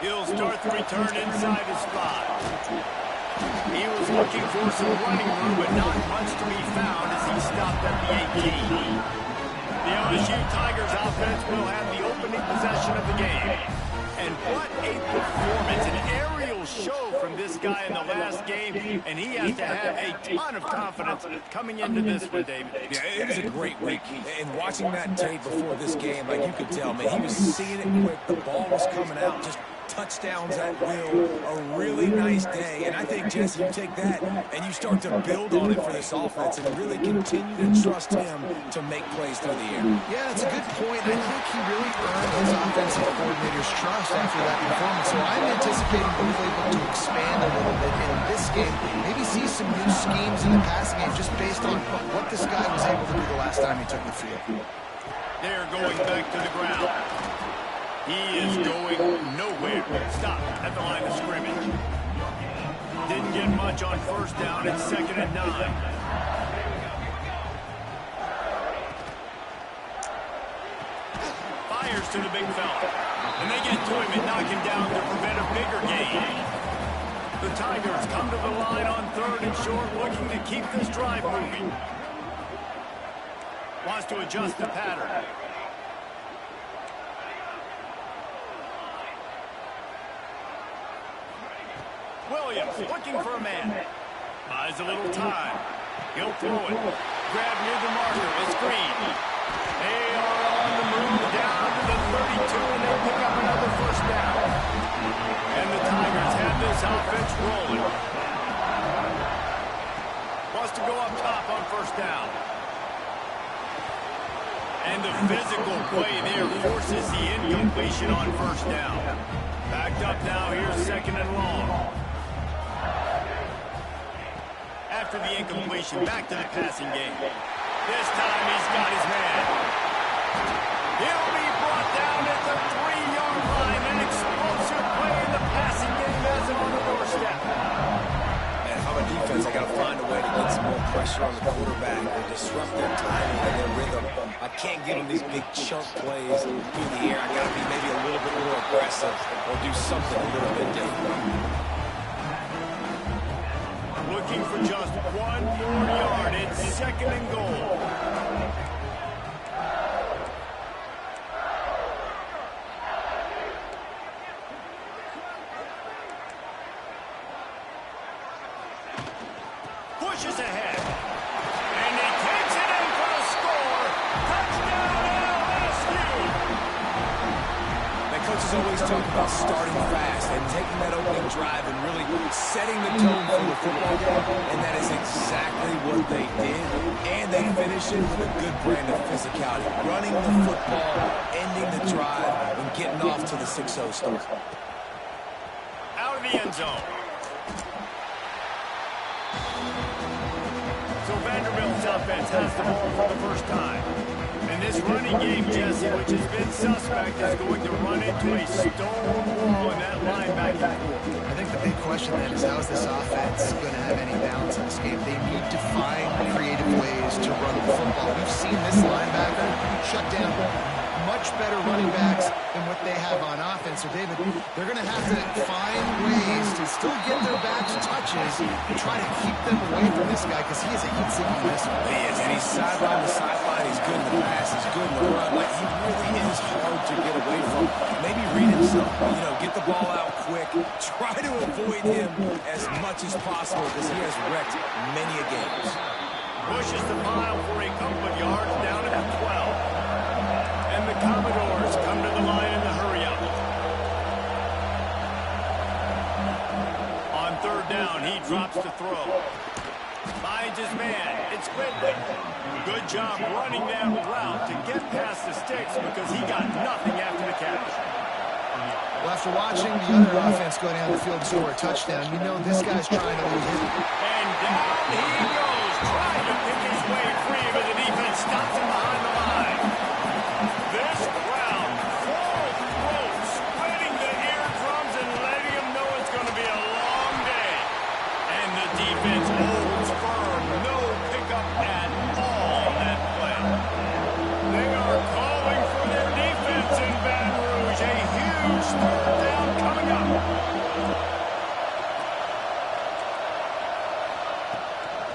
He'll start the return inside his 5. He was looking for some running room, but not much to be found as he stopped at the 18. The LSU Tigers offense will have the opening possession of the game. And what a performance, an aerial show from this guy in the last game, and he has to have a ton of confidence coming into this one, David. Yeah, it was a great week, and watching that tape before this game, like you could tell, man, he was seeing it quick, the ball was coming out, just touchdowns at will, a really nice day, and I think, Jesse, you take that and you start to build on it for this offense and really continue to trust him to make plays through the air. Yeah, that's a good point. I think he really earned his offensive coordinator's trust after that performance, so I'm anticipating he's able to expand a little bit in this game, maybe see some new schemes in the passing game just based on what this guy was able to do the last time he took the field. They're going back to the ground. He is going nowhere. Stop at the line of scrimmage. Didn't get much on first down. It's 2nd and 9. Fires to the big fella. And they get to him and knock him down to prevent a bigger gain. The Tigers come to the line on 3rd and short, looking to keep this drive moving. Wants to adjust the pattern. Williams looking for a man. Buys a little time. He'll throw it. Grab near the marker. A screen. They are on the move down to the 32, and they pick up another first down. And the Tigers have this offense rolling. Wants to go up top on first down. And the physical play there forces the incompletion on first down. Backed up now, here's 2nd and long. After the incompletion, back to the passing game. This time he's got his man. He'll be brought down at the 3-yard line. An explosive play in the passing game has him on the doorstep. Man, how about defense? I got to find a way to get some more pressure on the quarterback and disrupt their timing and their rhythm. I can't give them these big chunk plays through the air. I got to be maybe a little bit more aggressive or do something a little bit different. Looking for just 1 more yard. It's 2nd and goal. Pushes ahead. And he takes it in for a score. Touchdown LSU. Man, coaches always talk about starting fast and taking that opening drive and really setting the tone for the football game, and that is exactly what they did, and they finished it with a good brand of physicality, running the football, ending the drive, and getting off to the 6-0 start. Out of the end zone. So Vanderbilt's offense has the ball for the first time. And this running game, Jesse, which has been suspect, is going to run into a stone wall in that linebacker. I think the big question then is how is this offense going to have any balance in this game? They need to find creative ways to run the football. We've seen this linebacker shut down much better running backs than what they have on offense. So, David, they're going to have to find ways to still get their backs touches and try to keep them away from this guy because he is a heat-seeking missile. He is, and he's sideline to sideline. He's good in the pass. He's good in the run. Like, he really is hard to get away from. Maybe read himself, get the ball out quick. quick. Try to avoid him as much as possible because he has wrecked many a games. Pushes the pile for a couple of yards down at the 12. And the Commodores come to the line in the hurry-up. On third down, he drops to throw. Finds his man. It's Ridley. Good job running that route to get past the sticks because he got nothing after the catch. Well, after watching the other offense go down the field and score a touchdown, you know this guy's trying to lose it. And down he goes, trying to pick his way free, but the defense stops him behind the line. This crowd, full throat, spreading the eardrums and letting him know it's going to be a long day. And the defense holds firm, no pickup at all on that play. They are calling for their defense in Baton Rouge. A huge third down coming up.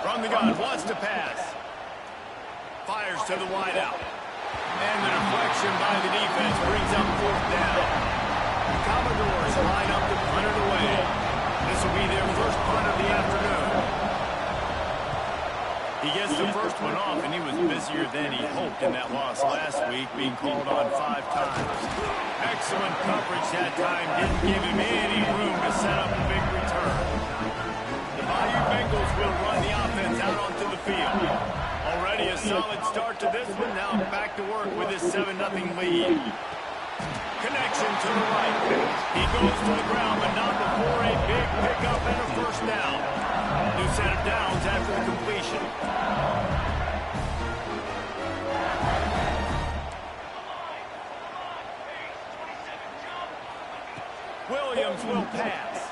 From the gun, wants to pass. Fires to the wideout. And the deflection by the defense brings up fourth down. The Commodores line up to punt it away. This will be their first punt of the afternoon. He gets the first one off, and he was busier than he hoped in that loss last week, being called on 5 times. Excellent coverage that time. Didn't give him any room to set up a big return. The Bayou Bengals will run the offense out onto the field. Already a solid start to this one. Now back to work with his 7-0 lead. Connection to the right. He goes to the ground, but not before a big pickup and a first down. New set of downs after the completion. Williams will pass.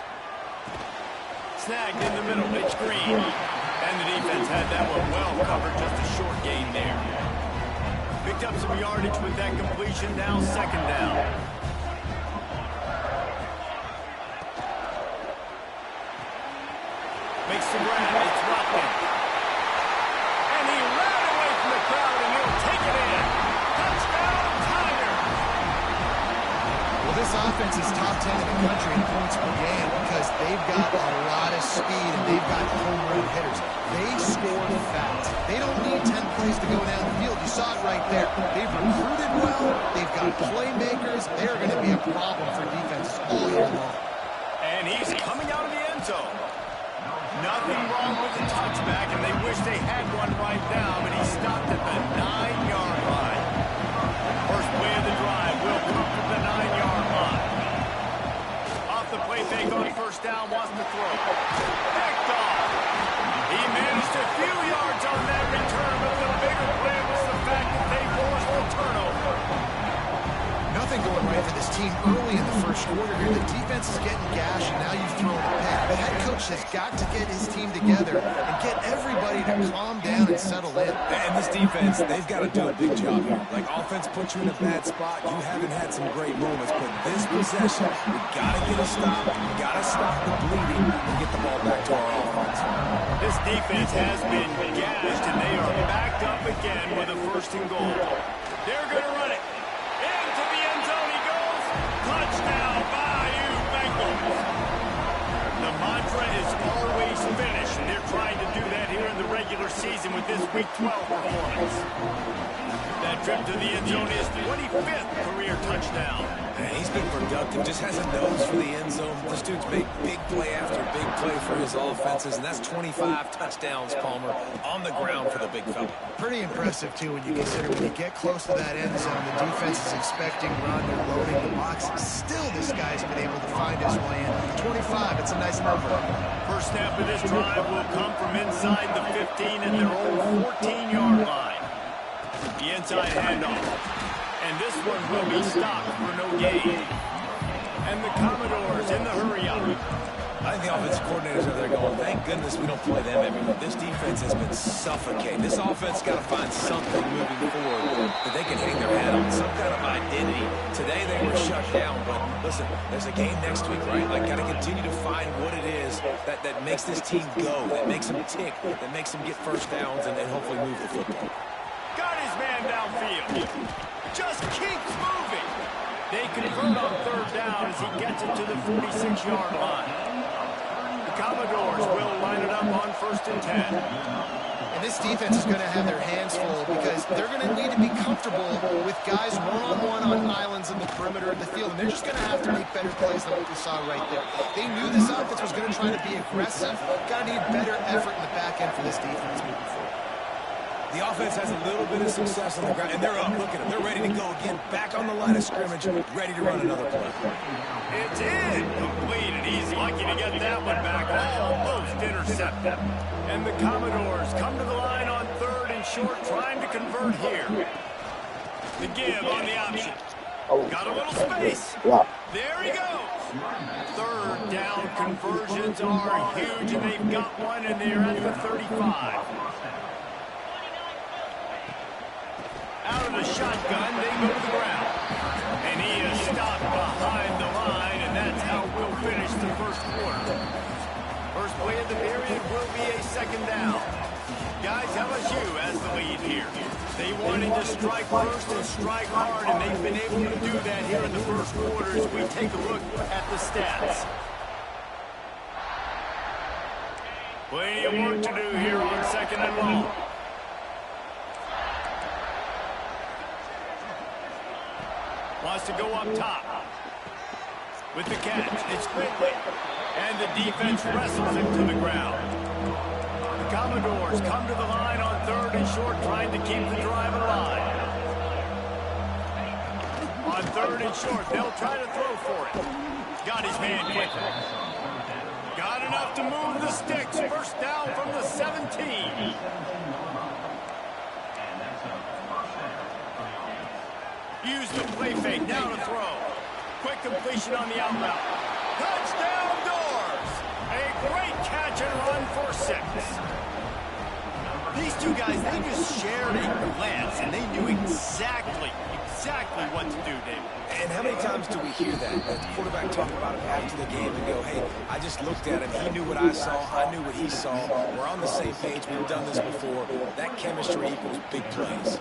Snagged in the middle. It's Green. And the defense had that one well covered. Just a short gain there. Picked up some yardage with that completion. Now second down. Makes the grab. It's Watson. And he ran away from the crowd, and he'll take it in. Touchdown, Tiger. Well, this offense is top 10 in the country in points per game because they've got a lot of speed and they've got home run hitters. They score fast. They don't need 10 plays to go down the field. You saw it right there. They've recruited well. They've got playmakers. They're going to be a problem for defenses all year long. And he's coming out of the end zone. Nothing wrong with the touchback, and they wish they had one right now, but he stopped at the 9-yard line. First play of the drive will come from the 9-yard line. Off the play fake on first down, wants to throw. Picked off. He managed a few yards on that return, but the bigger play was the fact that they forced the turnover. Nothing going right for this team early in the first quarter here. The defense is getting gashed, and now you've thrown a pick. The head coach has got to get his team together and get everybody to calm down and settle in. And this defense, they've got to do a big job here. Like, offense puts you in a bad spot. You haven't had some great moments, but this possession, we got to get a stop. We got to stop the bleeding and get the ball back to our offense. This defense has been gashed, and they are backed up again with a first and goal. They're going to run it. Into the end zone he goes. Touchdown, Bayou Bengals. The mantra is always finish, and they're trying to do that here in the regular season with this Week 12 performance. That trip to the end zone is 25th career touchdown. And he's been productive, just has a nose for the end zone. This dude's made big play after big play for his offenses, and that's 25 touchdowns, Palmer, on the ground for the big fella. Pretty impressive, too, when you consider when you get close to that end zone, the defense is expecting run, they're loading the box. Still, this guy's been able to find his way in. 25, it's a nice number. First snap of this drive will come from inside the 15 at their own 14-yard line. The inside handoff. And this one will be stopped for no gain. And the Commodores in the hurry-up. I think the offensive coordinators are there going, thank goodness we don't play them everywhere. This defense has been suffocating. This offense got to find something moving forward that they can hang their hat on, some kind of identity. Today they were shut down, but listen, there's a game next week, right? Like, got to continue to find what it is that makes this team go, that makes them tick, that makes them get first downs and hopefully move the football. Got his man downfield. Just keeps moving. They convert on third down as he gets it to the 46-yard line. The Commodores will line it up on 1st and 10. And this defense is going to have their hands full because they're going to need to be comfortable with guys one-on-one on islands in the perimeter of the field. And they're just going to have to make better plays than what we saw right there. They knew this offense was going to try to be aggressive. Got to need better effort in the back end for this defense moving forward. The offense has a little bit of success on the ground, and they're up. Look at them. They're ready to go again. Back on the line of scrimmage, ready to run another play. It's in. Complete and easy. Lucky to get that one back. Almost intercepted. And the Commodores come to the line on 3rd and short, trying to convert here. The give on the option. Got a little space. There he goes. 3rd down conversions are huge, and they've got one, and they're at the 35. Out of the shotgun, they go to the ground. And he is stopped behind the line, and that's how we'll finish the 1st quarter. First play of the period will be a 2nd down. Guys, LSU has the lead here. They wanted to strike first and strike hard, and they've been able to do that here in the 1st quarter as we take a look at the stats. Plenty of work to do here on 2nd and long. Wants to go up top. With the catch, it's quickly. And the defense wrestles him to the ground. The Commodores come to the line on 3rd and short, trying to keep the drive alive. On 3rd and short, they'll try to throw for it. Got his man quickly. Got enough to move the sticks. 1st down from the 17. Use the play fake, now to throw. Quick completion on the out route. Touchdown Doors! A great catch and run for 6. These two guys, they just shared a glance, and they knew exactly what to do, David. And how many times do we hear that? The quarterback talk about it after the game and go, hey, I just looked at him. He knew what I saw. I knew what he saw. We're on the same page. We've done this before. That chemistry equals big plays.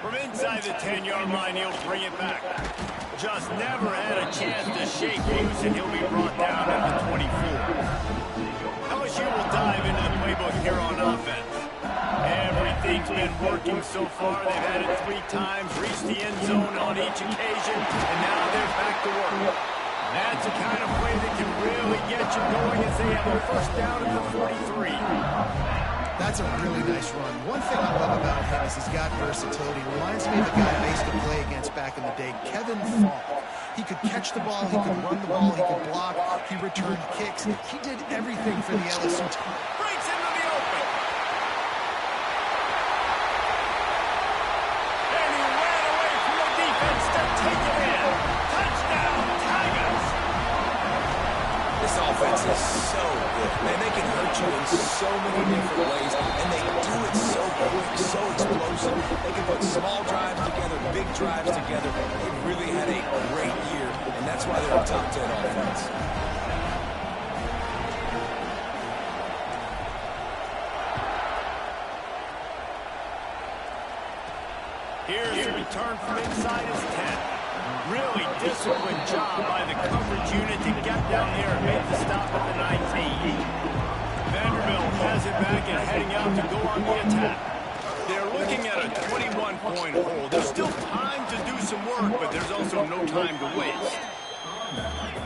From inside the 10-yard line, he'll bring it back. Just never had a chance to shake loose, and he'll be brought down at the 24. LSU will dive into the playbook here on offense. Everything's been working so far. They've had it 3 times, reached the end zone on each occasion, and now they're back to work. That's the kind of play that can really get you going as they have a 1st down at the 43. That's a really nice run. One thing I love about him is he's got versatility. Reminds me of the guy I used to play against back in the day, Kevin Falk. He could catch the ball, he could run the ball, he could block, he returned kicks. He did everything for the LSU team. Breaks into the open. And he ran away from the defense to take it in. Touchdown, Tigers. This offense is so good. Man, they can hurt you in so many different ways, and they do it so quick, so explosive. They can put small drives together, big drives together. They've really had a great year, and that's why they're a top 10 offense. Here's the return from inside his 10. Really disciplined job by the coverage unit to get down there and make the stop at the 19. Vanderbilt has it back and heading out to go on the attack. They're looking at a 21-point hole. There's still time to do some work, but there's also no time to waste.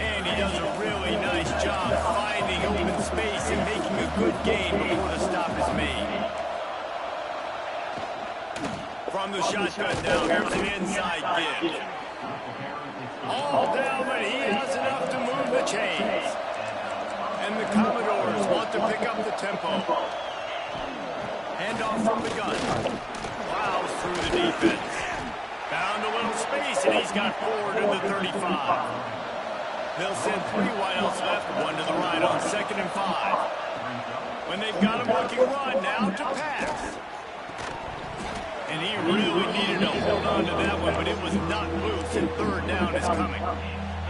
And he does a really nice job finding open space and making a good gain before the stop is made. From the shotgun now, here's an inside give. All down, but he has enough to move the chains. And the Commodores want to pick up the tempo. Handoff from the gun. Plows through the defense. Found a little space, and he's got 4 to the 35. They'll send 3 wideouts left, 1 to the right on 2nd and 5. When they've got him looking run, now to pass. And he really needed to hold on to that one, but it was not loose, and 3rd down is coming.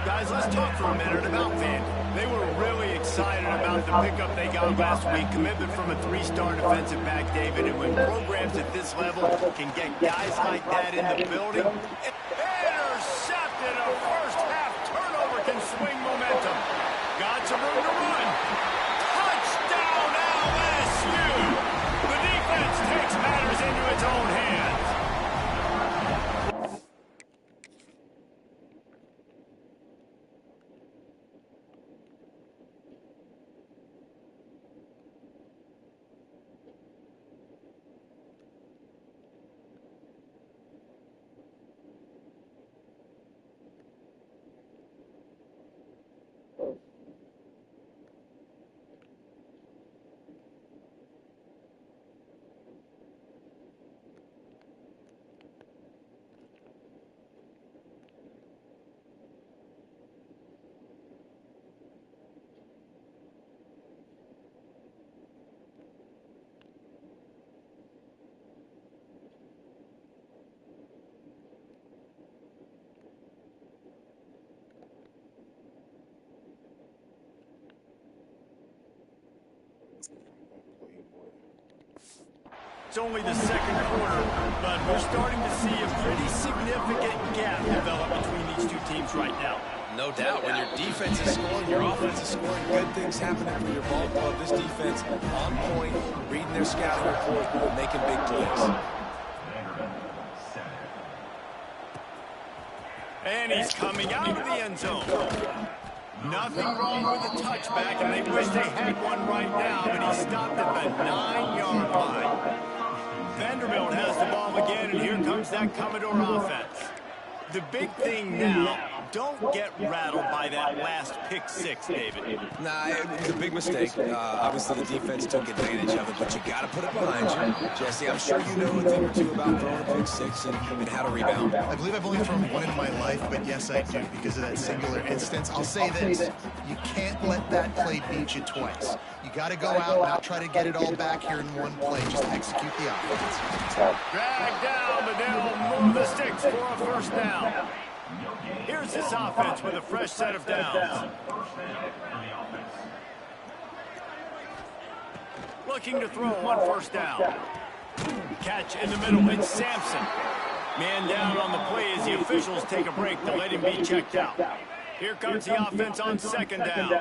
Guys, let's talk for a minute about Vandy. They were really excited about the pickup they got last week. Commitment from a 3-star defensive back, David. And when programs at this level can get guys like that in the building, intercepted a lots of room to run. Touchdown LSU! The defense takes matters into its own hands. It's only the second quarter, but we're starting to see a pretty significant gap develop between these two teams right now. No doubt. When your defense is scoring, your offense is scoring, good things happening for your ball club. This defense on point, reading their scouting report, making big plays. And he's coming out of the end zone. Nothing wrong with a touchback, and they wish they had one right now, but he stopped at the 9-yard line. Vanderbilt has the ball again, and here comes that Commodore offense. The big thing now, don't get rattled by that last pick six, David. Nah, it was a big mistake. Obviously, the defense took advantage of it, but you got to put it behind you. Jesse, I'm sure you know a thing or two about throwing a pick six and how to rebound. I believe I've only thrown one in my life, but yes, I do because of that singular instance. I'll say this. You can't let that play beat you twice. You got to go out and not try to get it all back here in one play. Just execute the offense. Drag down, but they'll move the sticks for a first down. Here's this offense with a fresh set of downs. Looking to throw on first down. Catch in the middle, it's Sampson. Man down on the play as the officials take a break to let him be checked out. Here comes the offense on second down.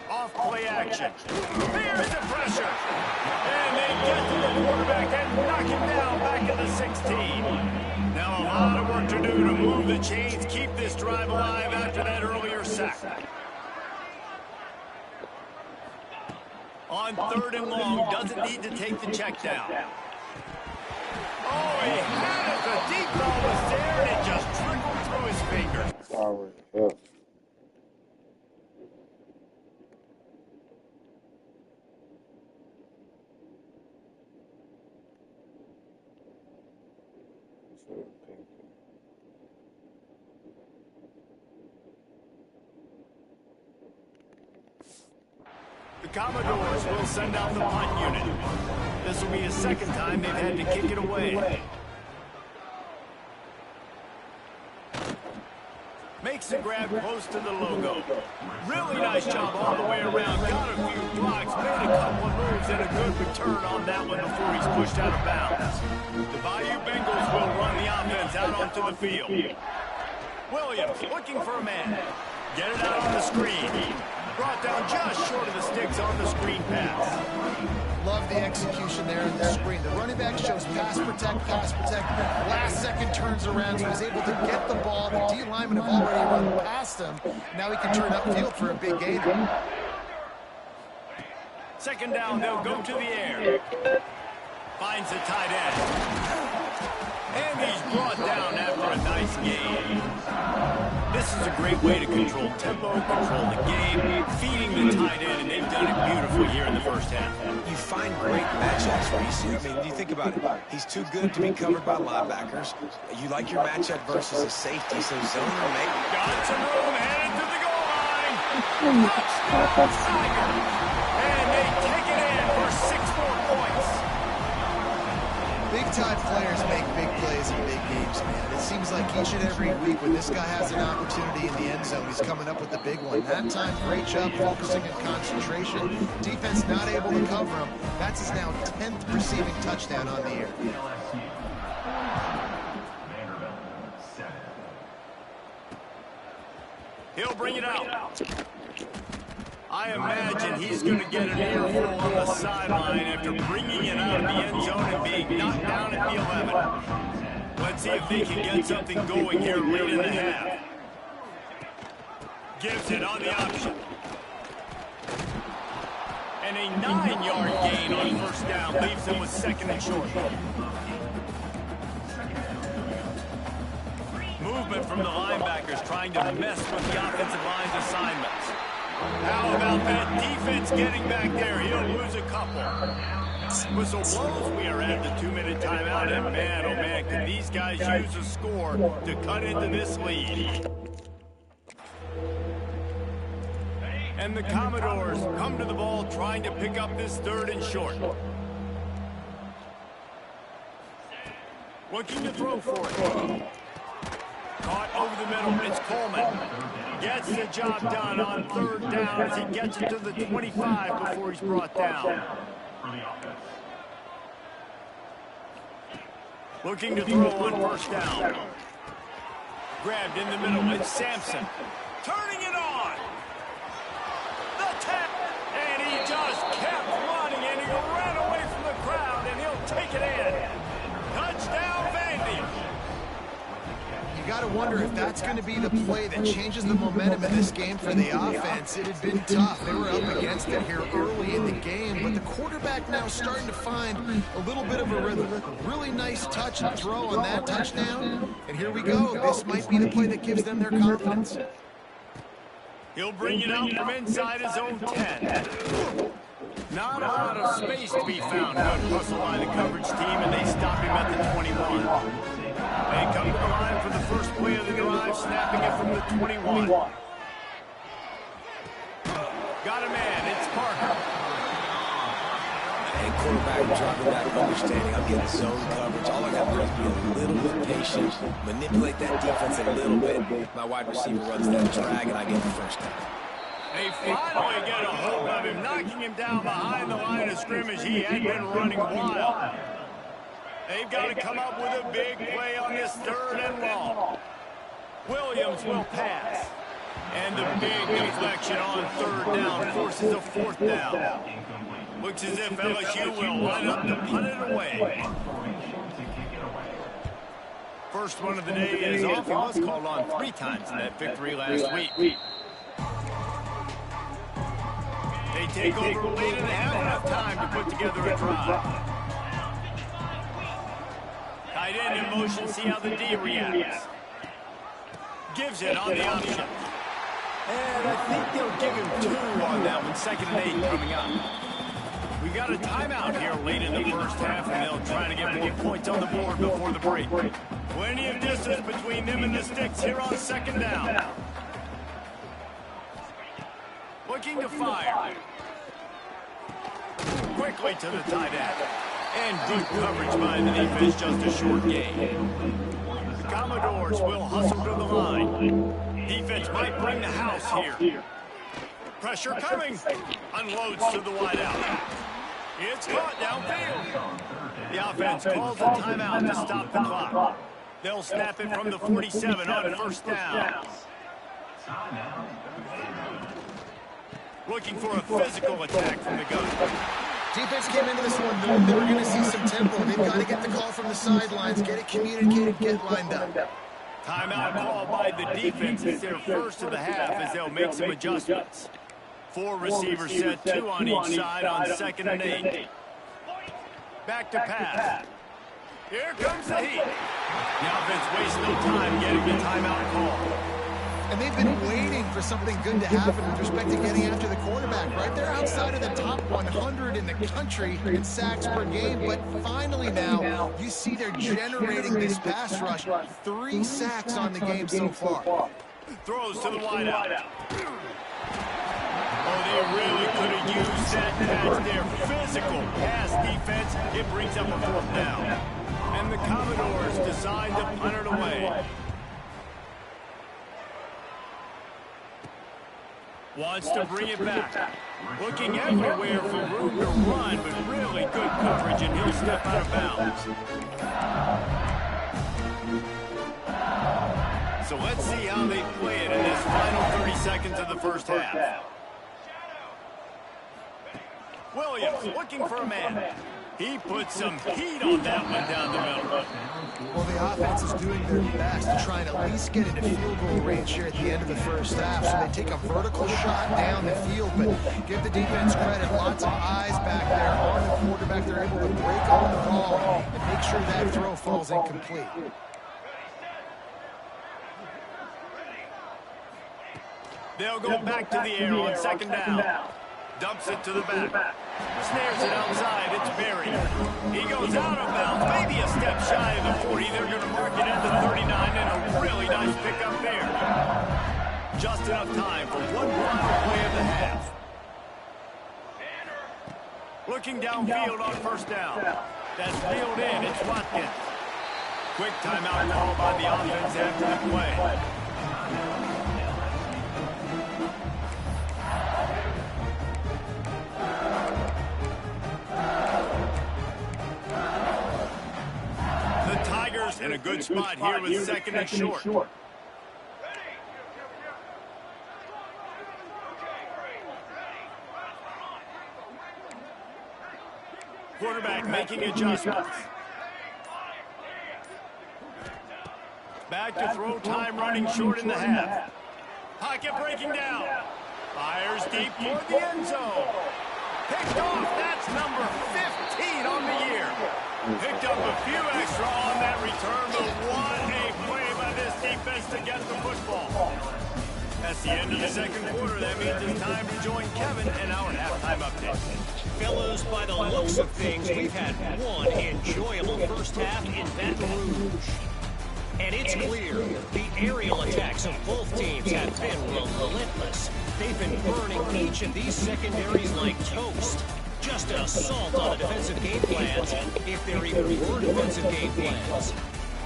Off play action. Here's the pressure. And they get to the quarterback and knock him down back at the 16. Now a lot of work to do to move the chains, keep this drive alive after that earlier sack. On third and long, doesn't need to take the check down. Oh, he had it. The deep ball was there, and it just trickled through his fingers. The Commodores will send out the punt unit. This will be the second time they've had to kick it away. Makes the grab close to the logo. Really nice job all the way around. Got a few blocks, made a couple of moves, and a good return on that one before he's pushed out of bounds. The Bayou Bengals will run the offense out onto the field. Williams looking for a man. Get it out on the screen. Brought down just short of the sticks on the screen pass. Love the execution there in the screen. The running back shows pass protect. Last second turns around, so he's able to get the ball. The D linemen have already run past him. Now he can turn upfield for a big gain. Second down, they'll go to the air. Finds the tight end. And he's brought down after a nice gain. This is a great way to control tempo, control the game, feeding the tight end, and they've done it beautifully here in the first half. You find great matchups, Reese. I mean, you think about it. He's too good to be covered by linebackers. You like your matchup versus a safety, so zone or maybe. Got some room, headed to the goal line. Touchdown, Tiger. And they take it in for 6 more points. Big-time players make big plays in big games, man. It seems like each and every week when this guy has an opportunity in the end zone, he's coming up with the big one. That time, great job focusing and concentration. Defense not able to cover him. That's his now 10th receiving touchdown on the year. He'll bring it out. I imagine he's going to get an earful on the sideline after bringing it out of the end zone and being knocked down at the 11. Let's see if they can get something going here late in the half. Gives it on the option. And a 9-yard gain on first down leaves them with second and short. Movement from the linebackers trying to mess with the offensive line's assignments. How about that defense getting back there? He'll lose a couple. Whistle blows. We are at the 2-minute timeout, and man, oh man, can these guys use a score to cut into this lead. And the Commodores come to the ball trying to pick up this 3rd and short. Looking to throw for it. Caught over the middle. It's Coleman. Gets the job done on 3rd down as he gets it to the 25 before he's brought down. Looking to throw on first down. Grabbed in the middle. It's Sampson. Turning it on. The tap. And he just kept running, and he ran away from the crowd, and he'll take it in. Touchdown, Vandy. You got to wonder if that's going to be the play that changes the momentum in this game for the offense. It had been tough. They were up against it here early in the game, but the quarterback now starting to find a little bit of a rhythm. Really nice touch and throw on that touchdown. And here we go. This might be the play that gives them their confidence. He'll bring it out from inside his own 10. Not a lot of space to be found. Good hustle by the coverage team, and they stop him at the 21. They come to the line for the first play of the drive, snapping it from the 21. Got a man. It's Parker. And quarterback dropping back, understanding I'm getting zone coverage. All I got to do is be a little bit patient, manipulate that defense a little bit. My wide receiver runs that drag, and I get the first down. They finally get a hold of him, knocking him down behind the line of scrimmage. He had been running wild. They've got to come up with a big play on this 3rd and long. Williams will pass. And the big deflection on 3rd down forces a 4th down. Looks as if LSU will line up to punt it away. First one of the day is off. He was called on 3 times in that victory last week. They take over late and have enough time to put together a drive. Tight end in motion, see how the D reacts. Gives it on the option. And I think they'll give him 2 on that one. 2nd and 8 coming up. We got a timeout here late in the first half, and they'll try to get more points on the board before the break. Plenty of distance between them and the sticks here on 2nd down. Looking to fire. Quickly to the tight end. And good coverage by the defense, just a short gain. The Commodores will hustle to the line. Defense might bring the house here. Pressure coming. Unloads to the wideout. It's caught downfield. The offense calls a timeout to stop the clock. They'll snap it from the 47 on first down. Looking for a physical attack from the gun. Defense came into this one knowing they were going to see some tempo. They've got to get the call from the sidelines, get it communicated, get lined up. Timeout called by the defense. It's their first of the half as they'll make some adjustments. 4 receivers set, 2 on each side on 2nd and 8. Back to pass. Here comes the heat. The offense wastes no time getting the timeout call. And they've been waiting for something good to happen with respect to getting after the quarterback, right? They're outside of the top 100 in the country in sacks per game, but finally now you see they're generating this pass rush. 3 sacks on the game so far. Throws to the wideout. Oh, they really could have used that catch there. Physical pass defense. It brings up a 4th down. And the Commodores decide to punt it away. Wants to bring it back. Looking everywhere for room to run, but really good coverage, and he'll step out of bounds. So let's see how they play it in this final 30 seconds of the first half. Williams looking for a man. He put some heat on that one down the middle. Well, the offense is doing their best to try and at least get into field goal range here at the end of the first half. So they take a vertical shot down the field, but give the defense credit. Lots of eyes back there on the quarterback. They're able to break on the ball and make sure that throw falls incomplete. They'll go back to the air on second down. Dumps it to the back. Snares it outside. It's buried. He goes out of bounds. Maybe a step shy of the 40. They're going to mark it into 39, and a really nice pickup there. Just enough time for one final play of the half. Looking downfield on first down. That's reeled in. It's Watkins. Quick timeout call by the offense after the play. In a good spot here with second and short. Quarterback making adjustments. Back to throw, time running short in the half. Pocket breaking down. Fires deep toward the end zone. Picked off. That's number 15 on the year. Picked up a few extra on that return, but what a play by this defense to get the football. That's the end of the second quarter. That means it's time to join Kevin in our halftime update. Fellas, by the looks of things, we've had one enjoyable first half in Baton Rouge. And it's clear the aerial attacks of both teams have been relentless. They've been burning each of these secondaries like toast. Just an assault on the defensive game plans, if there even were defensive game plans.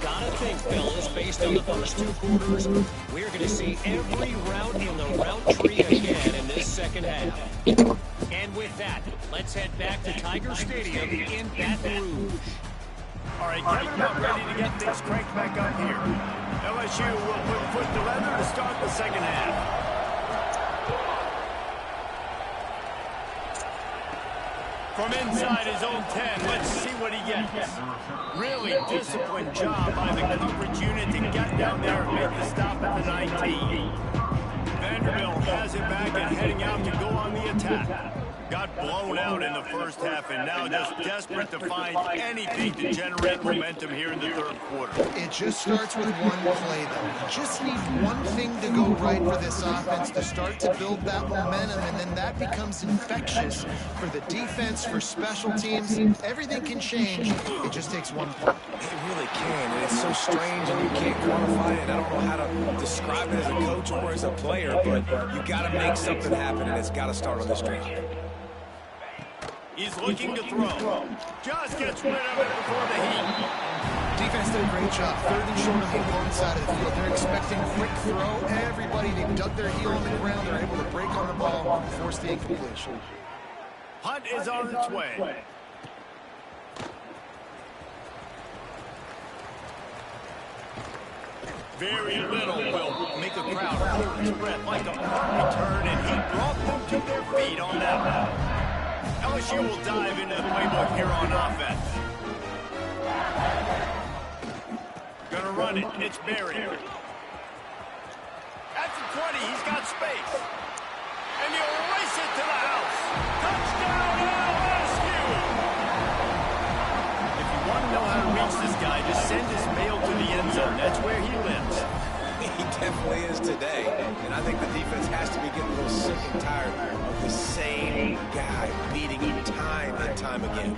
Gotta think, fellas, based on the first two quarters, we're going to see every route in the route tree again in this second half. And with that, let's head back to Tiger Stadium in Baton Rouge. All right, Kevin, about ready to get things cranked back up here. LSU will put foot to leather to start the second half. From inside his own 10, let's see what he gets. Really disciplined job by the coverage unit to get down there and make the stop at the 19. Vanderbilt has it back and heading out to go on the attack. Got blown out in the first half and now just desperate to find anything to generate momentum here in the third quarter. It just starts with one play, though. You just need one thing to go right for this offense to start to build that momentum, and then that becomes infectious for the defense, for special teams. Everything can change. It just takes one play. It really can, and it's so strange, and you can't quantify it. I don't know how to describe it as a coach or as a player, but you got to make something happen, and it's got to start on this drive. He's looking to throw. Just gets rid of it before the heat. Defense did a great job. Third and short on the opponent's side of the field. They're expecting quick throw. Everybody, they dug their heel on the ground. They're able to break on the ball and force the incompletion. Hunt is on its way. Very little will make a crowd hold its breath like a punt return, and he brought them to their feet on that one. LSU will dive into the playbook here on offense. Gonna run it. It's buried. At the 20, he's got space. And he'll race it to the house. Touchdown, LSU! If you want to know how to reach this guy, just send his mail to the end zone. That's where he lives. He definitely is today, and I think the defense has to be getting a little sick and tired of the same guy beating him time and time again.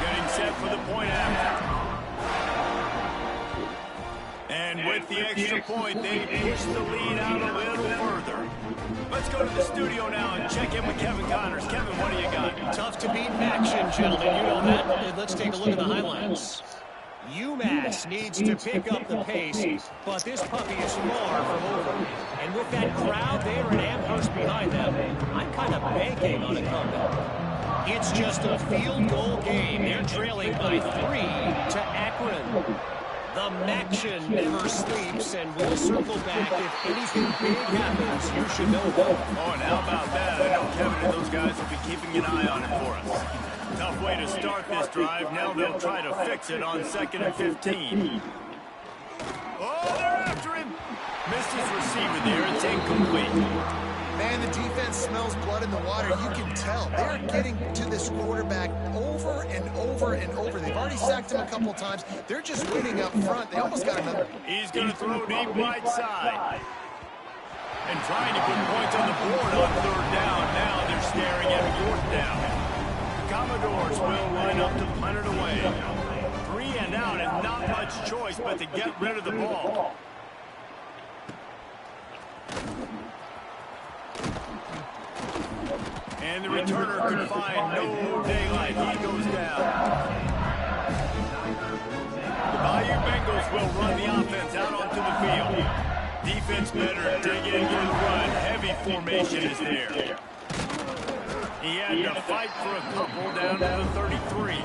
Getting set for the point after. And with the extra point, they push the lead out a little further. Let's go to the studio now and check in with Kevin Connors. Kevin, what do you got? Tough to beat action, gentlemen. You know that. Let's take a look at the highlights. UMass needs to pick up the pace, but this puppy is far from over. And with that crowd there in Amherst behind them, I'm kind of banking on a comeback. It's just a field goal game. They're trailing by 3 to Akron. The Maction never sleeps, and we'll circle back if anything big happens. You should know that. Oh, and how about that? I know Kevin and those guys will be keeping an eye on it for us. Tough way to start this drive. Now they'll try to fix it on 2nd and 15. Oh, they're after him. Missed his receiver there. It's incomplete. Man, the defense smells blood in the water. You can tell. They're getting to this quarterback over and over and over. They've already sacked him a couple times. They're just winning up front. They almost got another. He's going to throw deep right side. And trying to put points on the board on 3rd down. Now they're staring at 4th down. The Commodores will line up to punt it away. 3 and out and not much choice but to get rid of the ball. And the returner could find no daylight. He goes down. The Bayou Bengals will run the offense out onto the field. Defense better dig in, get a run. Heavy formation is there. He had to fight for a couple down to the 33.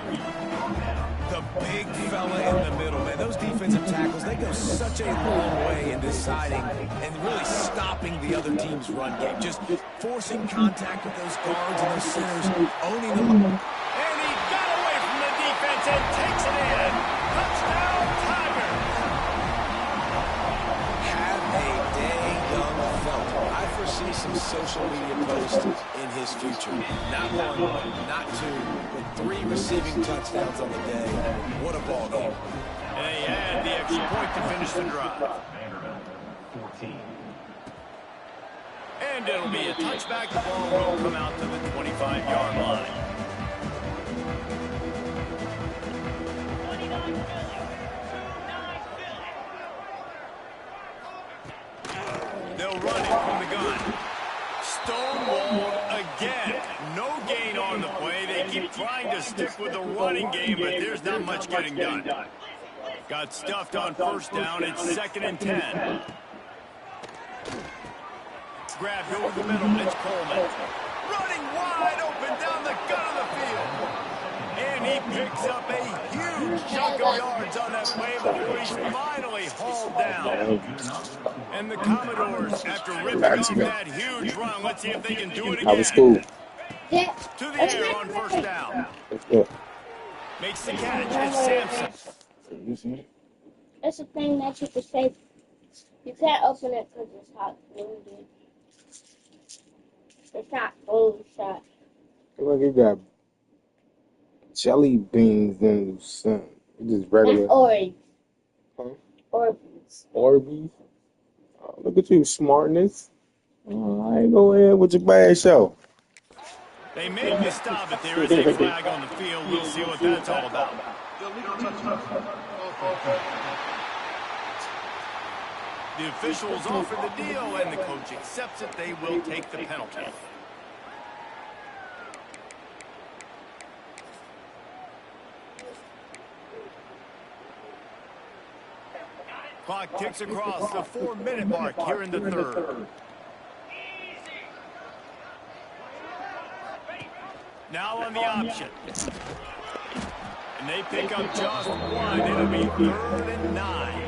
The big fella in the middle, man. Those defensive tackles, they go such a long way in deciding and really stopping the other team's run game. Just forcing contact with those guards and those centers, owning them. And he got away from the defense and takes it in. Touchdown, Tigers. Have a day, young fella. I foresee some social media posts in his future. Not 1, not 2, but 3 receiving touchdowns on the day. What a ball game. And they had the extra point to finish the drive. And it'll be a touchback. The ball will come out to the 25-yard line. They'll run it from the gun. Stonewalled again. No gain on the play. They keep trying to stick with the running game, but there's not much getting done. Got stuffed on 1st down. It's 2nd and 10. Grabbed over the middle. It's Coleman. Running wide open down the gut of the field. And he picks up a huge chunk of yards on that play before he's finally hauled down. And the Commodores, after ripping off that huge run, let's see if they can do it again. How was school? To the air on 1st down. Makes the catch. It's Sampson. That's a thing that you can say. You can't open it because it's hot. It's not boom shot. Look, it got jelly beans in the sun. It's just regular. That's Orbeez. Huh? Orbeez. Orbeez? Oh, look at you, smartness. Oh, I ain't go ahead with your bad show. They made the stop, but there is a flag on the field. We'll see what that's all about. The officials offer the deal, and the coach accepts it. They will take the penalty. Clock ticks across the 4-minute mark here in the 3rd. Now on the option. And they pick up just 1. It'll be 3rd and 9.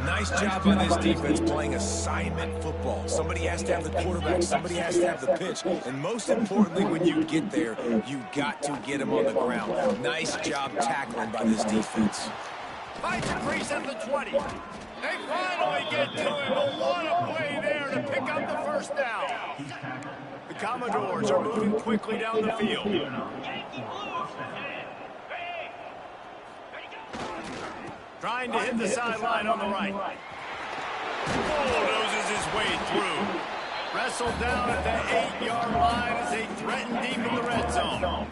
Nice job by this defense playing assignment football. Somebody has to have the quarterback. Somebody has to have the pitch. And most importantly, when you get there, you got to get him on the ground. Nice job tackling by this defense. Finds a crease at the 20. They finally get to him, but what a play there to pick up the 1st down. The Commodores are moving quickly down the field. Trying to hit the sideline on the right. Bulldozes his way through. Wrestled down at the 8-yard line as they threaten deep in the red zone.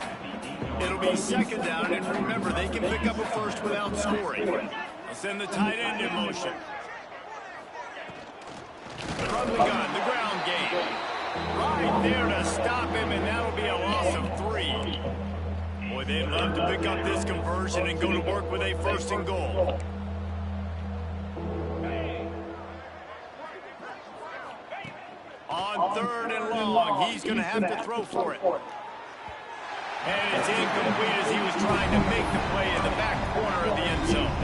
It'll be 2nd down, and remember, they can pick up a 1st without scoring. They'll send the tight end in motion. From the gun, the ground game. Right there to stop him, and that'll be a loss of 3. Boy, they'd love to pick up this conversion and go to work with a 1st and goal. On 3rd and long, he's going to have to throw for it. And it's incomplete as he was trying to make the play in the back corner of the end zone.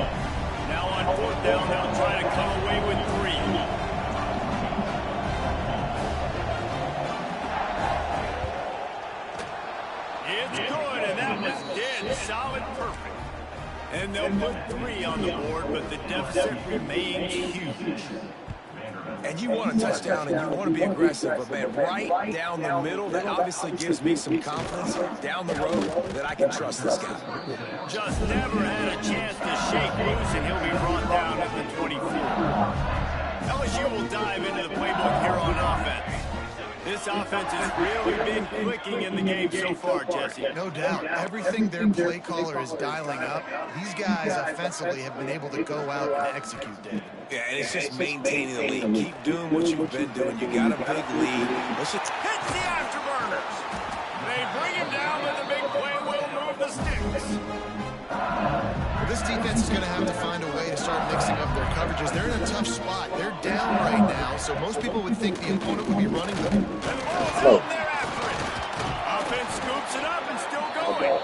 Now on fourth down, they'll try to come away with 3. It's good, and that was dead solid perfect. And they'll put 3 on the board, but the deficit remains huge. And you want a touchdown and you want to be aggressive, but man, right down the middle, that obviously gives me some confidence down the road that I can trust this guy. Just never had a chance to shake loose, and he'll be brought down at the 24. LSU will dive into the playbook here on offense. This offense has really been clicking in the game so far, Jesse. No doubt. Everything their play caller is dialing up, these guys offensively have been able to go out and execute, David. Yeah, and it's just maintaining the lead. Keep doing what you've been doing. You got a big lead. Let's just hits the afterburners. They bring him down, but the big play will move the sticks. This defense is going to have to find a way to start mixing up their coverages. They're in a tough spot. They're down right now, so most people would think the opponent would be running them. And the ball's out there after it. Offense scoops it up and still going.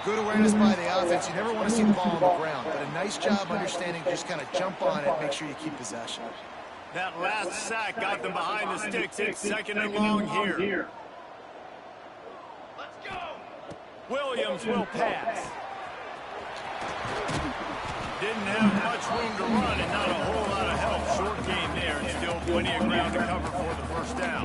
Good awareness by the offense. You never want to see the ball on the ground, but a nice job understanding to just kind of jump on it and make sure you keep possession. That last sack got them behind the sticks. It's 2nd and long here. Let's go. Williams will pass. Didn't have much room to run and not a whole lot of help. Short game there and still plenty of ground to cover for the first down.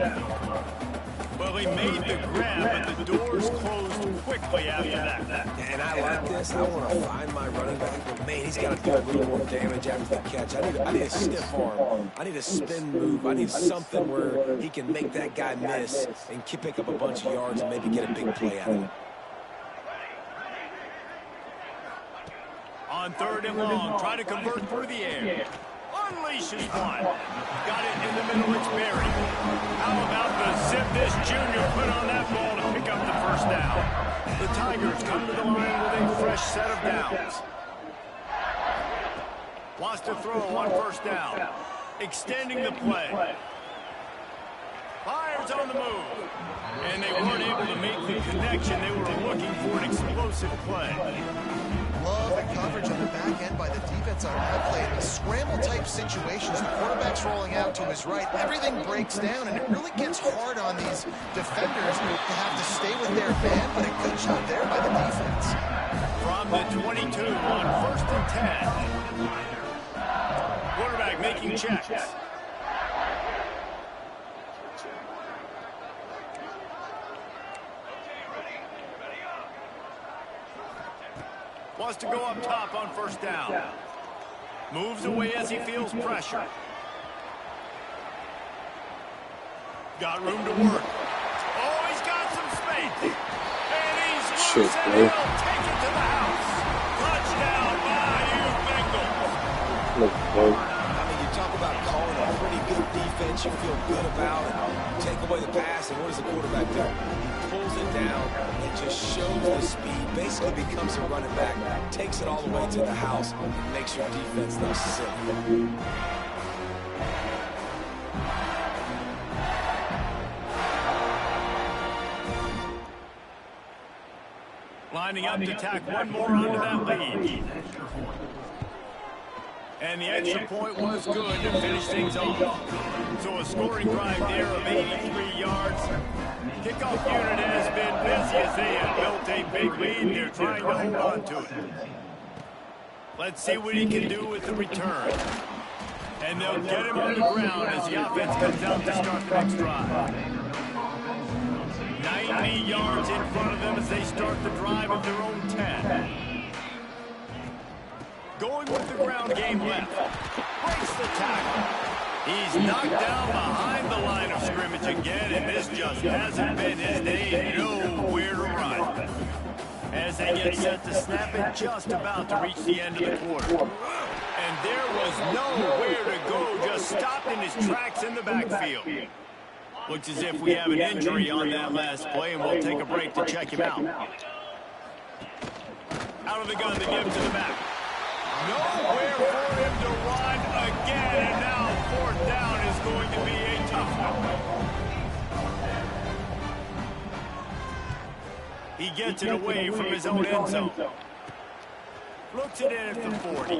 Well, he made the grab, but the doors closed quickly after that. and I like this. I want to find my running back, but man, he's got to do a little more damage after the catch. I need a stiff arm. I need a spin move. I need something where he can make that guy miss and pick up a bunch of yards and maybe get a big play out of it. On 3rd and long, try to convert through the air. Unleashes one. Got it in the middle, it's Berry. How about the zip this junior put on that ball to pick up the first down? The Tigers come to the line with a fresh set of downs. Wants to throw on 1st down. Extending the play. Fires on the move. And they weren't able to make the connection. They were looking for an explosive play. Love the coverage on the back end by the defense on that play. In the scramble-type situations, the quarterback's rolling out to his right. Everything breaks down, and it really gets hard on these defenders to have to stay with their man, but a good job there by the defense. From the 22 on 1st and 10. Quarterback making checks. Wants to go up top on 1st down. Moves away as he feels pressure. Got room to work. Oh, he's got some space. And he's loose and he'll take it to the house. Touchdown, Bayou Bengals. I mean, you talk about calling a pretty good defense you feel good about, and take away the pass, and what does the quarterback do? He pulls it down and just shows the speed, basically becomes a running back, takes it all the way to the house, and makes your defense look sick. Lining up to tack one more onto that lead. And the extra point was good to finish things off. So a scoring drive there of 83 yards. Kickoff unit has been busy as they have built a big lead. They're trying to hold on to it. Let's see what he can do with the return. And they'll get him on the ground as the offense comes out to start the next drive. 90 yards in front of them as they start the drive of their own 10. Going with the ground game left. Breaks the tackle. He's knocked down behind the line of scrimmage again, and this just hasn't been his day. Nowhere to run. As they get set to snap it, just about to reach the end of the quarter. And there was nowhere to go, just stopped in his tracks in the backfield. Looks as if we have an injury on that last play, and we'll take a break to check him out. Out of the gun, they give it to the back. Nowhere for him to run again, and now 4th down is going to be a tough one. He gets it away from his own end zone. Looks it in at the 40.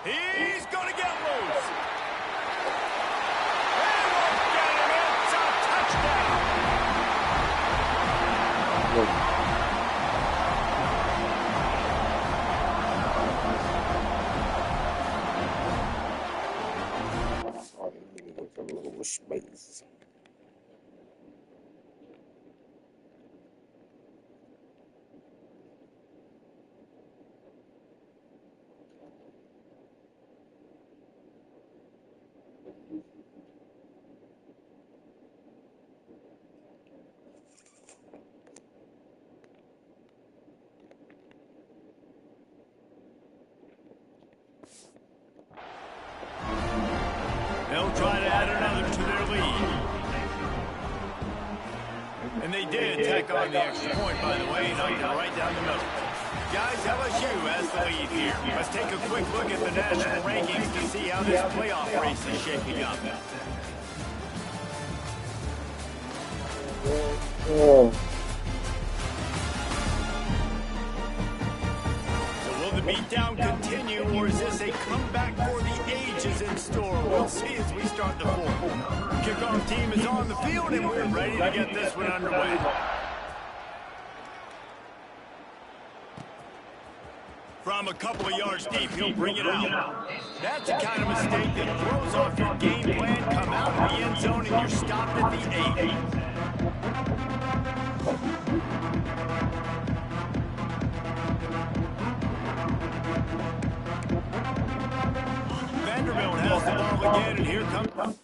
He's going to get loose. They won't get him. It's a touchdown. Space. They'll try to add another to their lead. And they did tack on the extra point, by the way, knocked it right down the middle. Guys, LSU has the lead here. Let's take a quick look at the national rankings to see how this playoff race is shaping up. So will the beatdown continue, or is this a comeback for the ages in store? We'll see as we start the fourth. Kickoff team is on the field, and we're ready to get this one underway. From a couple of yards deep, he'll bring it out. That's the kind of mistake that throws off your game plan. Come out of the end zone, and you're stopped at the 8. Vanderbilt has the ball again, and here comes...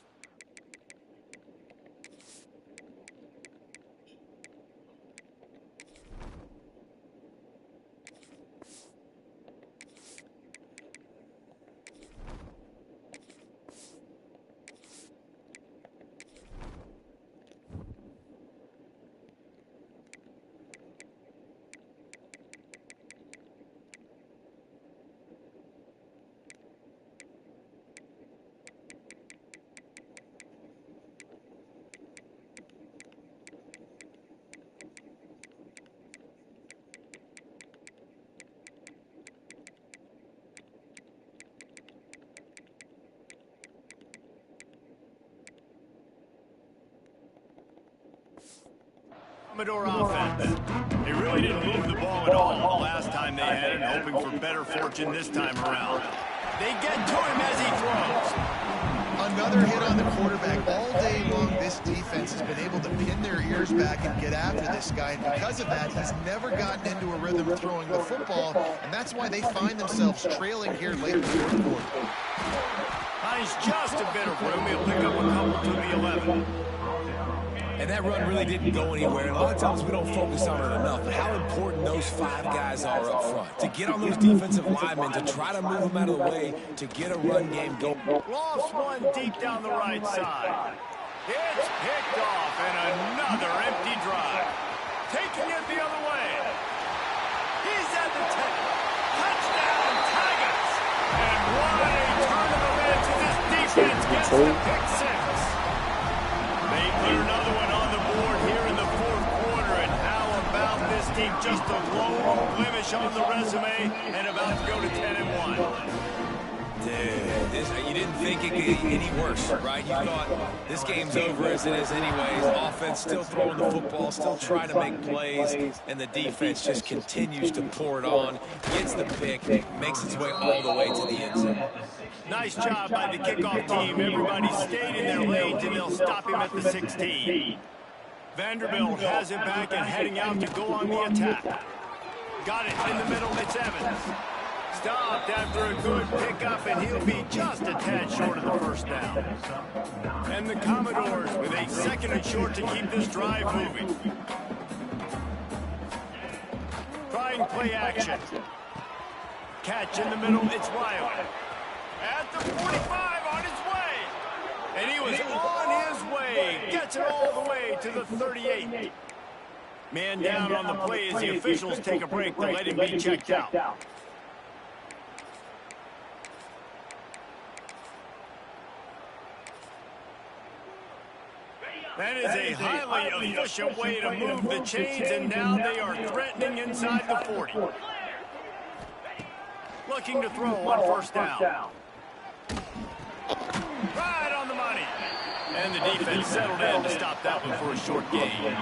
Commodore offense. They really didn't move the ball at all the last time they had it, hoping for better fortune this time around. They get to him as he throws. Another hit on the quarterback. All day long, this defense has been able to pin their ears back and get after this guy. And because of that, he's never gotten into a rhythm of throwing the football, and that's why they find themselves trailing here late in the fourth quarter. Finds just a bit of room. He'll pick up a couple to the 11. And that run really didn't go anywhere. And a lot of times we don't focus on it enough, but how important those 5 guys are up front. To get on those defensive linemen, to try to move them out of the way, to get a run game going. Lost one deep down the right side. It's picked off, and another empty drive. Taking it the other way. He's at the 10. Touchdown, Tigers! And what a turn of events as this defense gets the pick 6. They clear another one on the board here in the fourth quarter, and how about this team? Just a lone blemish on the resume and about to go to 10-1. Dude, you didn't think it could get any worse, right? You thought this game's over as it is anyways. Offense still throwing the football, still trying to make plays, and the defense just continues to pour it on, gets the pick, makes its way all the way to the end zone. Nice job by the kickoff team. Everybody stayed in their lanes, and they'll stop him at the 16. Vanderbilt has it back and heading out to go on the attack. Got it in the middle. It's Evans. Stopped after a good pickup, and he'll be just a tad short of the first down. And the Commodores with a 2nd and short to keep this drive moving. Trying play action. Catch in the middle. It's Riley. At the 45 on his way. And he was on his way. Gets it all the way to the 38. Man down on the play as the officials take a break to let him be checked out. That is a highly efficient way to move the chains, and now they are threatening inside the 40. Looking to throw on first down. Right on the money. And the defense settled in to stop that one for a short gain.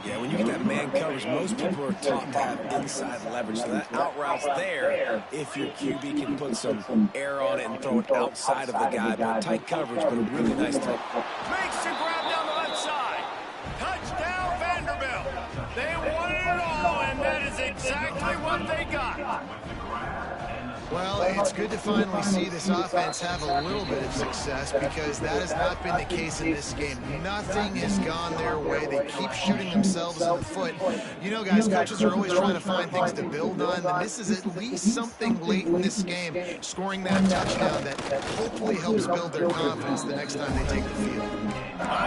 Yeah, when you get that man coverage, most people are taught to have inside leverage. So that out route's there if your QB can put some air on it and throw it outside of the guy. But tight coverage, but a really nice throw. Makes the grab down the left side. Touchdown, Vanderbilt. They wanted it all, and that is exactly what they got. Well, it's good to finally see this offense have a little bit of success because that has not been the case in this game. Nothing has gone their way. They keep shooting themselves in the foot. You know, guys, coaches are always trying to find things to build on, and this is at least something late in this game, scoring that touchdown that hopefully helps build their confidence the next time they take the field.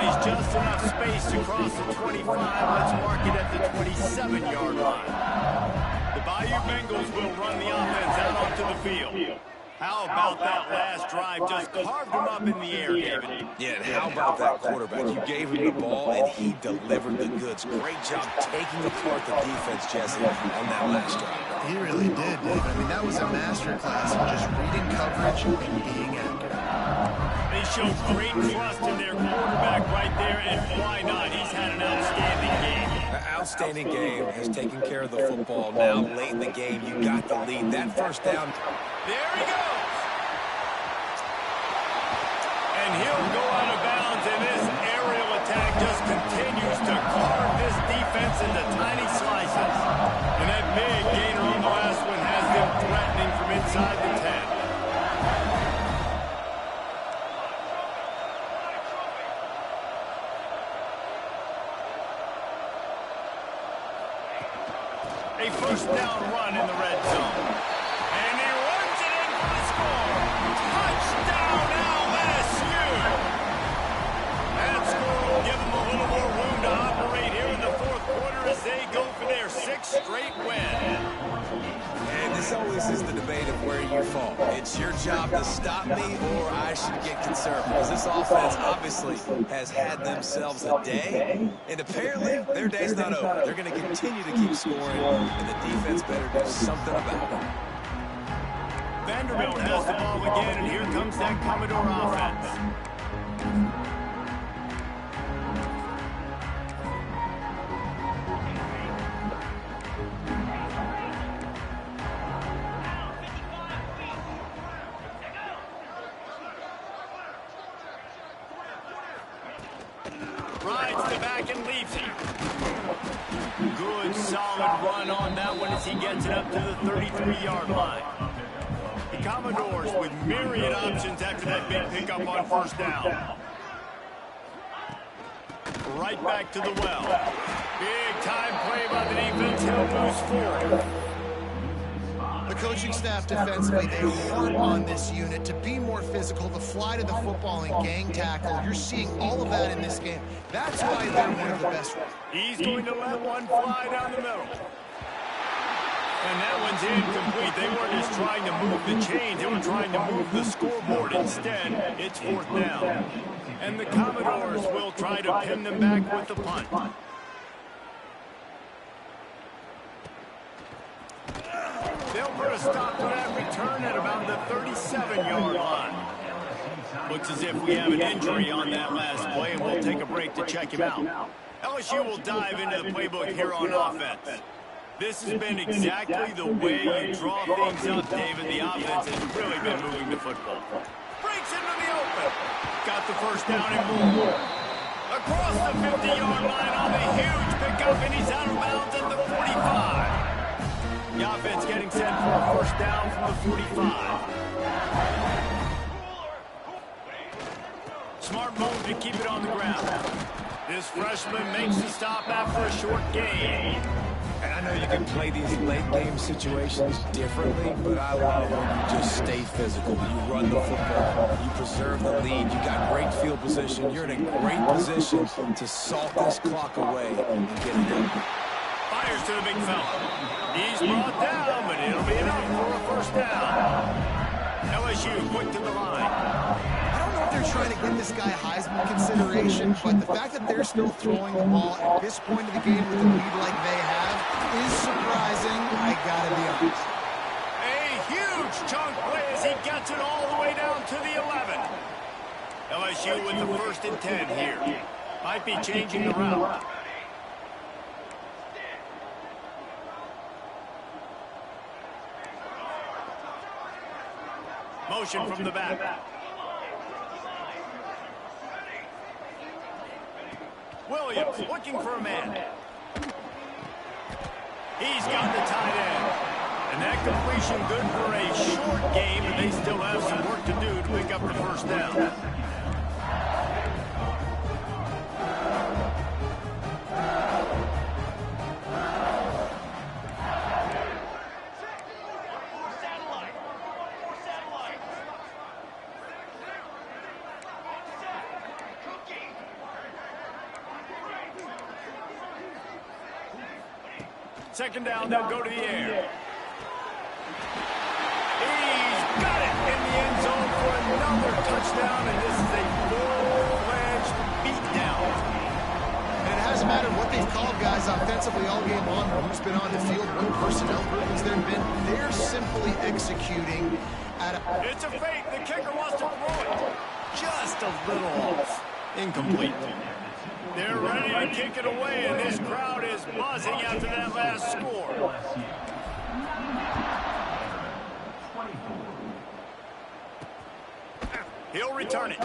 He's just enough space to cross the 25. Let's mark it at the 27-yard line. The Bayou Bengals will run the offense out onto the field. How about that last drive? Just carved him up in the air, David. Yeah, and how about that quarterback? You gave him the ball, and he delivered the goods. Great job taking apart the defense, Jesse, on that last drive. He really did, Dave. I mean, that was a masterclass in just reading coverage and being accurate. They show great trust in their quarterback right there, and why not? He's had an outstanding game. Outstanding game, has taken care of the football. Now, late in the game, you got the lead. That first down. There he goes. And he'll go out of bounds, and this aerial attack just continues to carve this defense into tiny slices. And that big gainer on the last one has them threatening from inside the 10. A first down run in the red zone. And he runs it in for the score. Touchdown, LSU! That score will give them a little more room to operate here in the fourth quarter as they go for their 6th straight win. And this always is the debate of where you fall. It's your job to stop me or I should get concerned because this offense obviously has had themselves a day, and apparently their day's not over. They're going to continue to keep scoring, and the defense better do something about it. Vanderbilt has the ball again, and here comes that Commodore offense. Rides the back and leaves it. Good, solid run on that one as he gets it up to the 33-yard line. The Commodores with myriad options after that big pickup on first down. Right back to the well. Big time play by the defense. He'll lose 4. The coaching staff defensively, they harp on this unit to be more physical, to fly to the football and gang tackle. You're seeing all of that in this game. That's why they're one of the best. He's going to let one fly down the middle. And that one's incomplete. They weren't just trying to move the chains. They were trying to move the scoreboard instead. It's 4th down. And the Commodores will try to pin them back with the punt. They'll put a stop to that return at about the 37-yard line. Looks as if we have an injury on that last play, and we'll take a break to check him out. LSU will dive into the playbook here on offense. This has been exactly the way you draw things up, David. The offense has really been moving the football. Breaks into the open. Got the first down and more. Across the 50-yard line on the huge pickup, and he's out of bounds at the 45. The offense getting set for a first down from the 45. Smart move to keep it on the ground. This freshman makes the stop after a short gain. And I know you can play these late-game situations differently, but I love when you just stay physical. You run the football. You preserve the lead. You got great field position. You're in a great position to salt this clock away and get it done. Fires to the big fella. He's brought down, but it'll be enough for a first down. LSU quick to the line. I don't know they're trying to get this guy Heisman consideration, but the fact that they're still throwing the ball at this point of the game with a lead like they have is surprising, I gotta be honest. A huge chunk play as he gets it all the way down to the 11. LSU with the 1st and 10 here. Might be changing the route. Motion from the back. Williams looking for a man. He's got the tight end. And that completion good for a short game, but they still have some work to do to pick up the 1st down. Second down, they'll go to the air. He's got it in the end zone for another touchdown, and this is a full-fledged beatdown. And it hasn't mattered what they've called guys offensively all game long, or who's been on the field, what personnel groupings there have been. They're simply executing at a... It's a fake. The kicker wants to throw it. Just a little off. Incomplete. They're ready to kick it away, and this crowd is buzzing after that last score. He'll return it.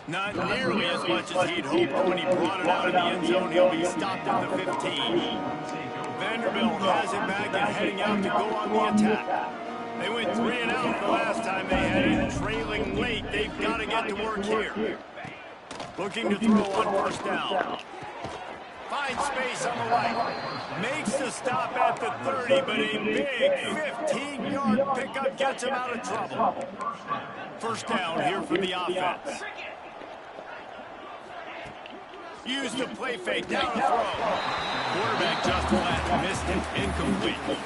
Not nearly as much as he'd hoped when he brought it out of the end zone. He'll be stopped at the 15. Vanderbilt has it back and heading out to go on the attack. They went 3 and out the last time they had it, trailing late. They've got to get to work here. Looking to throw on 1st down. Finds space on the right. Makes the stop at the 30, but a big 15-yard pickup gets him out of trouble. 1st down here for the offense. Use the play fake down the throw. Quarterback just flat missed it. Incomplete.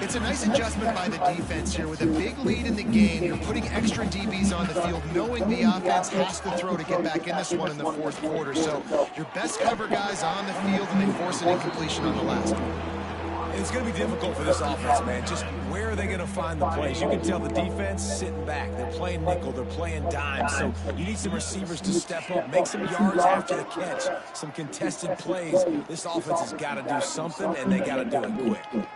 It's a nice adjustment by the defense here. With a big lead in the game, you're putting extra DBs on the field, knowing the offense has to throw to get back in this one in the 4th quarter. So your best cover guys on the field, and they force an incompletion on the last one. It's going to be difficult for this offense, man. Just where are they going to find the plays? You can tell the defense sitting back. They're playing nickel. They're playing dime. So you need some receivers to step up, make some yards after the catch, some contested plays. This offense has got to do something, and they got to do it quick.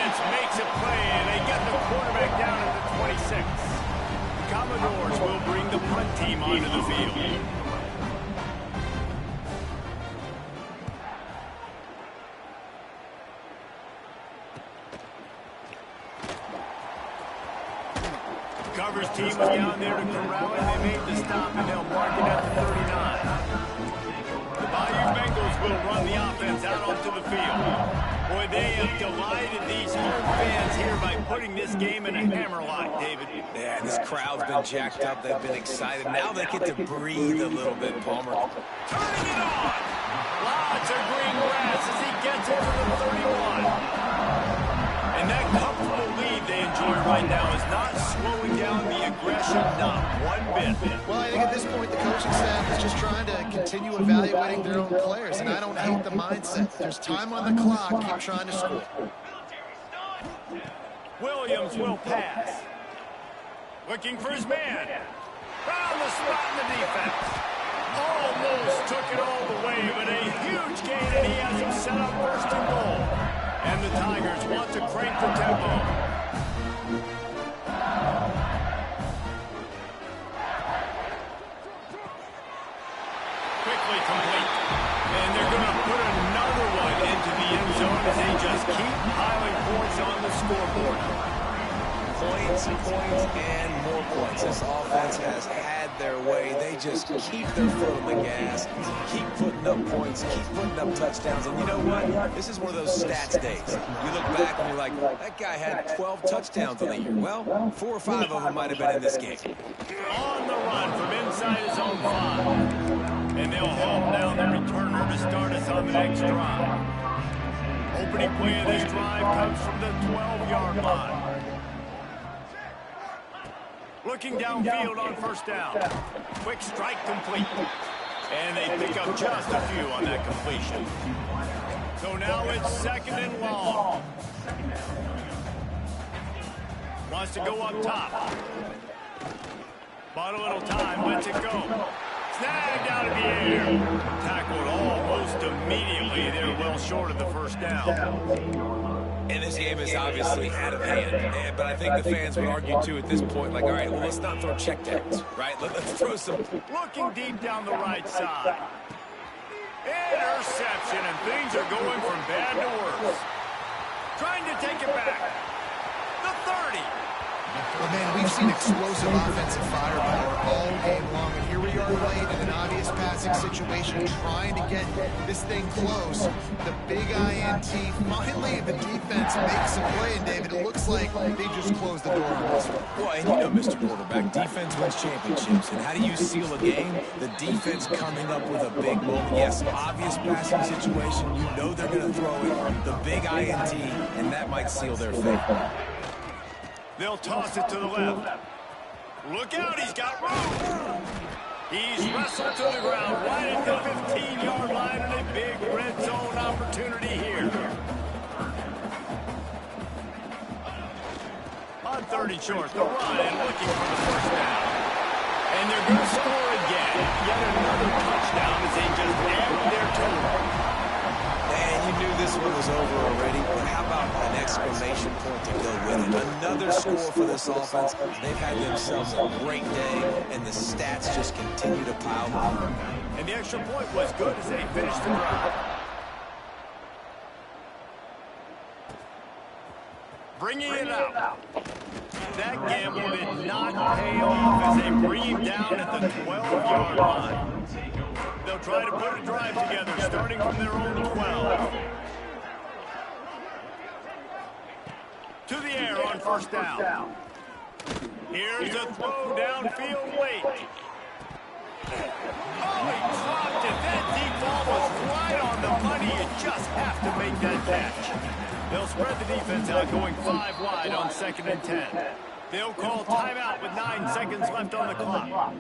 Makes a play, and they get the quarterback down at the 26. The Commodores will bring the punt team onto the field. Coverage team was down there to corral it. They made the stop, and they'll mark it at the 39. The Bayou Bengals will run the offense out onto the field. Boy, they have delighted these home fans here by putting this game in a hammerlock, David. Yeah, this crowd's been jacked up. They've been excited. Now they get to breathe a little bit, Palmer. Turning it on. Lots of green grass as he gets it to the 31. And that comfortable lead they enjoy right now is not slowing down the aggression, not one bit. Well, I think at this point the coaching staff is just trying to continue evaluating their own players, and I don't hate the mindset. There's time on the clock. Keep trying to score. Williams will pass. Looking for his man. Found the spot in the defense. Almost took it all the way, but a huge gain, and he has him set up 1st and goal. And the Tigers want to crank the tempo. Quickly complete. And they're going to put another one into the end zone as they just keep piling points on the scoreboard. Points, and more points. This offense has had their way. They just keep their foot on the gas, keep putting up points, keep putting up touchdowns. And you know what? This is one of those stats days. You look back and you're like, that guy had 12 touchdowns on the year. Well, 4 or 5 of them might have been in this game. On the run from inside his own 5. And they'll haul down the returner to start us on the next drive. Opening play of this drive comes from the 12-yard line. Looking downfield on first down. Quick strike complete. And they pick up just a few on that completion. So now it's second and long. Wants to go up top. Bought a little time, lets it go. Snagged out of the air. Tackled almost immediately. They're well short of the first down. And this game is obviously out of hand. But I think the fans would argue, too, at this point, like, all right, well, let's not throw checkdowns, right? Let's throw some. Looking deep down the right side. Interception, and things are going from bad to worse. Trying to take it back. The 30. Well, man, we've seen explosive offensive firepower all game long, and here we are late in an obvious passing situation, trying to get this thing close. The big INT, finally the defense makes a play, and David, it looks like they just closed the door on this one. Well, and you know, Mr. Quarterback, defense wins championships, and how do you seal a game? The defense coming up with a big moment. Yes, obvious passing situation, you know they're going to throw it, the big INT, and that might seal their fate. They'll toss it to the left. Look out, he's got room. He's wrestled to the ground right at the 15-yard line, and a big red zone opportunity here. On 3rd and short, the run and looking for the first down. And they're going to score again. Yet another touchdown as they just nailed their total. And you knew this one was over already, but how about an exclamation point to go with it? Another score for this offense. They've had themselves a great day, and the stats just continue to pile up. And the extra point was good as they finished the drive. Bringing it out. That gamble did not pay off as they bring him down at the 12-yard line. They'll try to put a drive together, starting from their own 12. To the air on first down. Here's a throw downfield late. Oh, he dropped it. That deep ball was right on the money. You just have to make that catch. They'll spread the defense out, going 5 wide on 2nd and 10. They'll call timeout with 9 seconds left on the clock.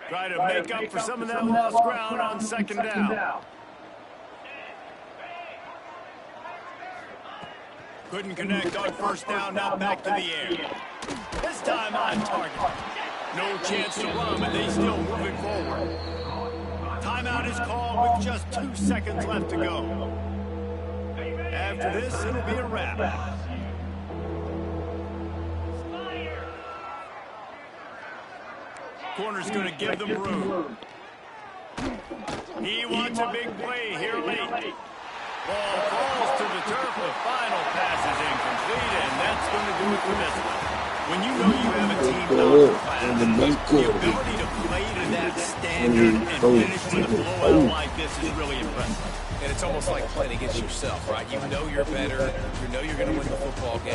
Try to make up for some of that lost ground on 2nd down. Couldn't connect on first down, now back to the air. This time on target. No chance to run, but they still moving forward. Timeout is called with just 2 seconds left to go. After this, it'll be a wrap. Corner's going to give them room. He wants a big play here late. Ball falls to the turf. The final pass is incomplete, and that's going to do it for this one. When you know you have a team the ability to play to that standard and finish with a blowout like this is really impressive. And it's almost like playing against yourself, right? You know you're better. You know you're going to win the football game.